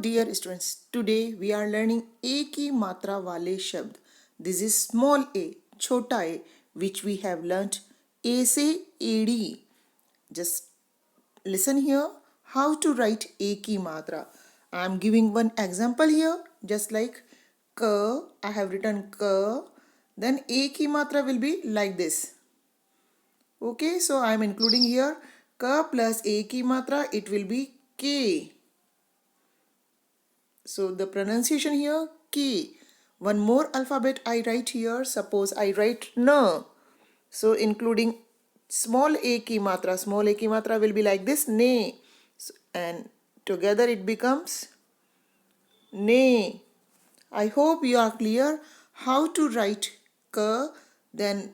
dear students, today we are learning A की मात्रा वाले शब्द. This is small a, छोटा a, which we have learnt A से AD. Just listen here how to write A की मात्रा. I am giving one example here, just like K, I have written K, then A की मात्रा will be like this. Okay, so I am including here K plus A की मात्रा, it will be K. So the pronunciation here, K. One more alphabet I write here. Suppose I write N. So including small a ki matra will be like this, Ne. And together it becomes Ne. I hope you are clear how to write K, then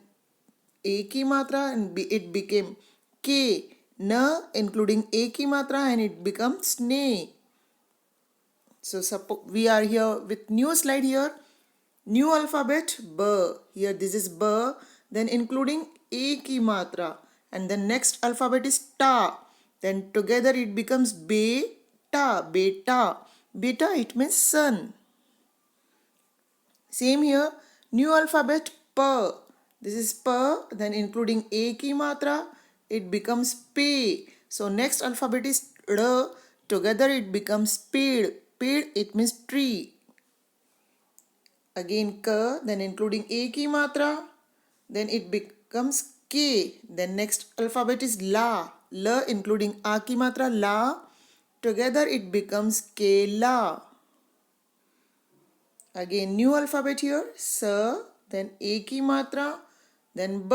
a ki matra and it became K. N including a ki matra and it becomes Ne. So suppose we are here with new slide here. New alphabet B. Here this is B. Then including A ki matra. And the next alphabet is Ta. Then together it becomes Beta. Beta. Beta it means sun. Same here. New alphabet P. This is P. Then including A ki matra. It becomes P. So next alphabet is R. Together it becomes Ped. Ped it means tree. Again K, then including A ki matra, then it becomes K. Then next alphabet is La. La including A ki matra, La. Together it becomes K La. Again new alphabet here, S, then A ki matra, then B.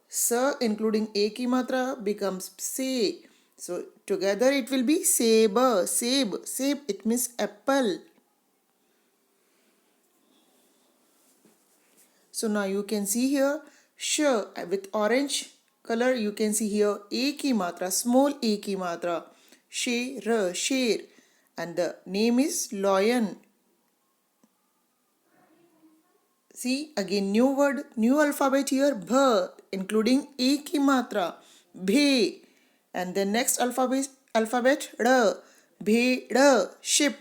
S including A ki matra becomes Se. So together it will be Seb. Seb. Seb it means apple. So now you can see here sh with orange color. You can see here a ki matra, small a ki matra, sher, sher, and the name is lion. See again new word, new alphabet here bh, including a ki matra, bhe, and the next alphabet r, bhe, r, ship,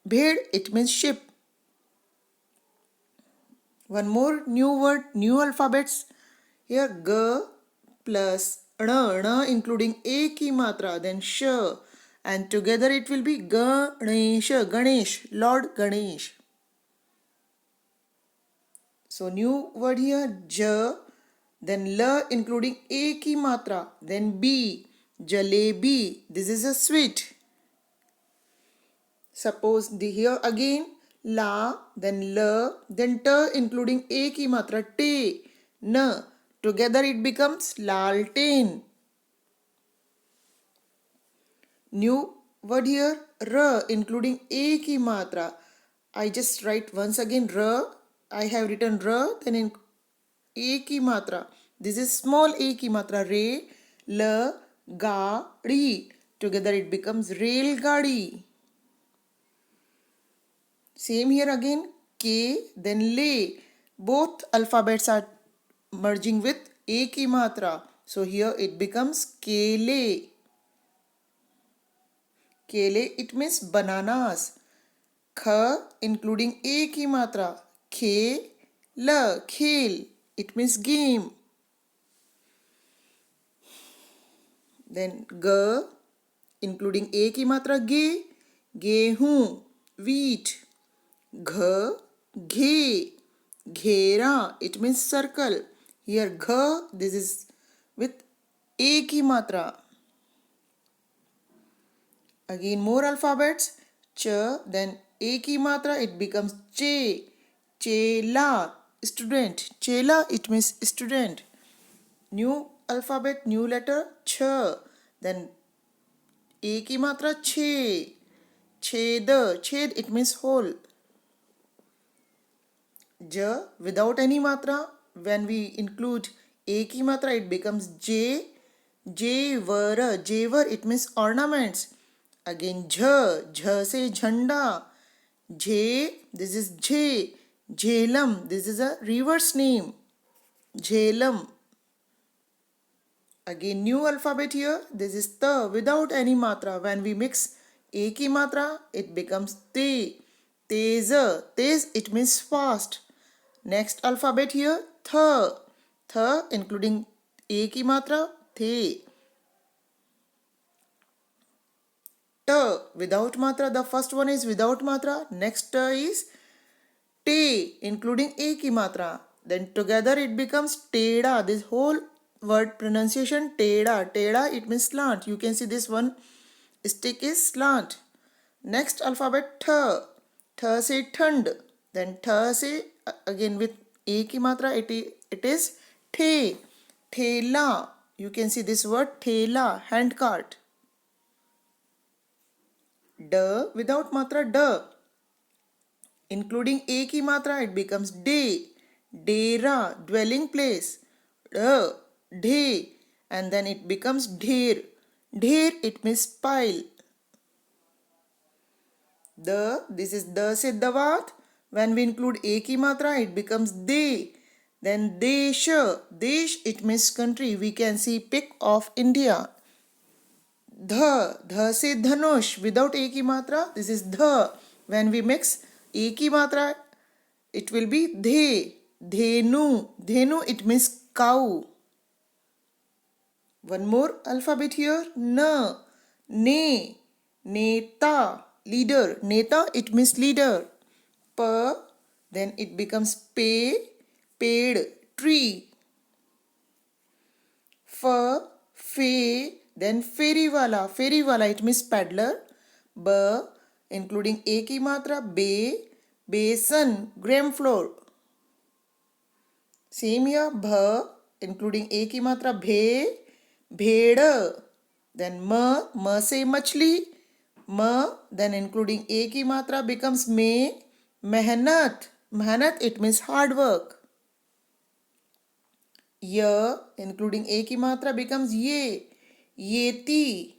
bhed it means ship. One more new word, new alphabets. Here G plus N including A ki matra, then Sh. And together it will be Ganesh, Ganesh, Lord Ganesh. So new word here, J, then L including A ki matra, then B, Jalebi. This is a sweet. Suppose here again La, then L, then T including A ki matra, Te, N. Together it becomes Lalten. New word here, R including A ki matra. I just write once again R. I have written R, then in A ki matra. This is small A ki matra, Re, L, Ga, Ri. Together it becomes Rail Gadi. Same here again, K, then Le. Both alphabets are merging with A ki matra. So here it becomes Kele. Kele, it means bananas. Kh, including A ki matra. Khe, la, khel. It means game. Then G, including A ki matra, ge, gehu, wheat. Gh, ghe, ghera, it means circle. Here gh, this is with A ki matra. Again more alphabets, ch, then A ki matra, it becomes che, chela, student. Chela, it means student. New alphabet, new letter, ch, then A ki matra, che, ched, ched, it means hole. J, without any matra, when we include A ki matra, it becomes J, Javar, Javar, it means ornaments. Again Jh, Jh say Jhanda. J, this is J, Jhelum, this is a river's name. Jhelum. Again new alphabet here, this is Ta, without any matra. When we mix A ki matra, it becomes te. Tez, tez, it means fast. Next alphabet here, th. Th, including A ki matra, the. T, without matra, the first one is without matra. Next is te, including A ki matra. Then together it becomes teda. This whole word pronunciation teda. Teda, it means slant. You can see this one stick is slant. Next alphabet th. Th say thund. Then th say again with A ki matra, it is the. Thela. You can see this word thela, hand cart. D, without matra, d. Including A ki matra, it becomes de. Dera, dwelling place. De. And then it becomes dher. Dher, it means pile. This is the se davat. When we include A ki matra, it becomes de. Then desha. Desh, it means country. We can see pic of India. Dha se dhanush. Without A ki matra, this is dha. When we mix A ki matra, it will be dhe. Dhenu. Dhenu, it means cow. One more alphabet here. Na. Ne. Neta. Leader. Neta, it means leader. Pa. Then it becomes pe. Paid. Tree. Fa. Fe. Then feriwala. Feriwala, it means paddler. Ba. Including A ki matra, be. Basin. Gram floor. Same here. Bha. Including A ki matra, bhe. Bhed. Then ma say machli. Ma, then including A ki matra becomes me. Mehnat. Mehnat, it means hard work. Ya, including A ki matra becomes ye. Yeti.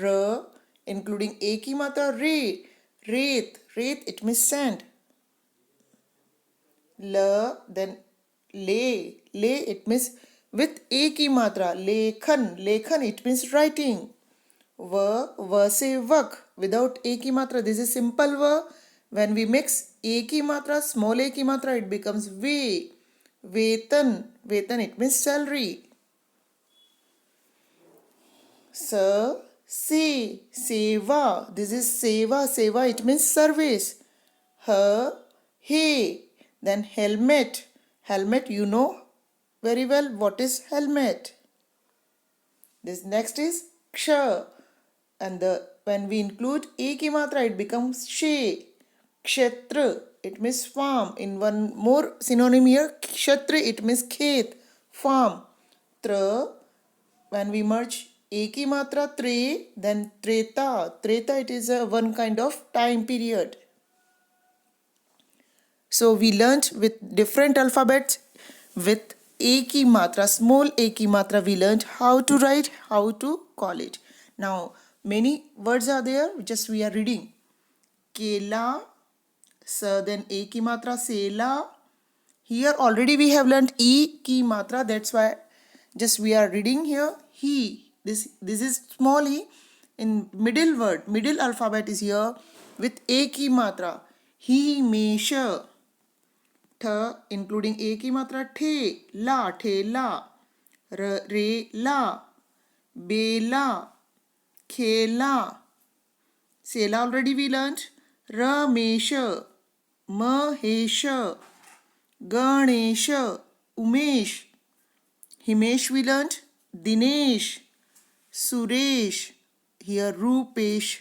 Ra, including A ki matra, re. Reth. Reth, it means sand. La, then le. Le, it means with A ki matra. Lekhan. Lekhan, it means writing. Va say vak. Without A ki matra, this is simple va. When we mix A ki matra, small A ki matra, it becomes ve. Vetan. Vetan, it means salary. Sa, se, seva. This is seva. Seva, it means service. Ha, he. Then helmet. Helmet, you know very well what is helmet. This next is ksha. And when we include A ki matra, it becomes she. Kshetra, it means farm. In one more synonym here, kshetra, it means khet, farm. Tra, when we merge A ki matra, tre, then treta. Treta, it is one kind of time period. So we learnt with different alphabets. With A ki matra, small A ki matra, we learnt how to write, how to call it. Now, many words are there, just we are reading. Kela, then A ki matra, sela. Here already we have learnt E ki matra, that's why just we are reading here. He, this is small e. In middle word, middle alphabet is here with A ki matra. He, mesha. Th, including A ki matra, the, la. Re, la. Bela. Khela. Sela already we learnt. Ramesha. Mahesha. Ganesha. Umesh. Himesh we learnt. Dinesh. Suresh. Here Rupesh.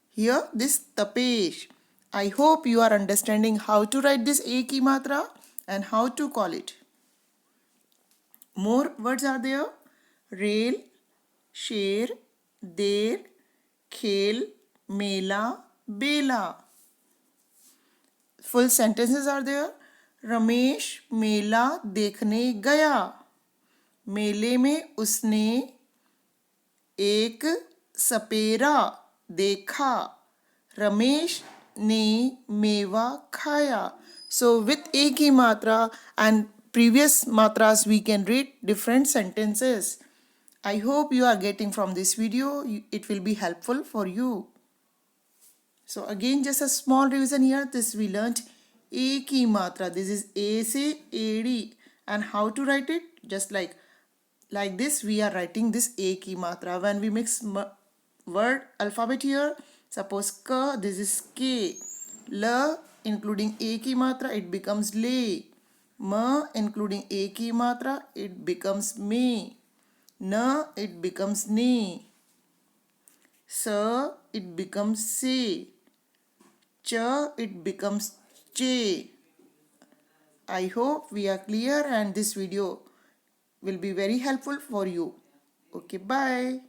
Here this Tapesh. I hope you are understanding how to write this A ki matra and how to call it. More words are there. Rail, sher, der, khel, mela, bela. Full sentences are there. Ramesh मेला देखने गया. मेले में उसने एक सपेरा देखा. रमेश ने मेवा खाया. So with A ki matra and previous matras we can read different sentences. I hope you are getting from this video. It will be helpful for you. So again, just a small revision here. This we learnt A ki matra. This is A se AD. And how to write it? Just like this, we are writing this A ki matra. When we mix word alphabet here, suppose ka, this is K. La, including A ki matra, it becomes le. Ma, including A ki matra, it becomes me. Na, it becomes ne. Sa, it becomes se. Cha, it becomes che. I hope we are clear and this video will be very helpful for you. Okay, bye.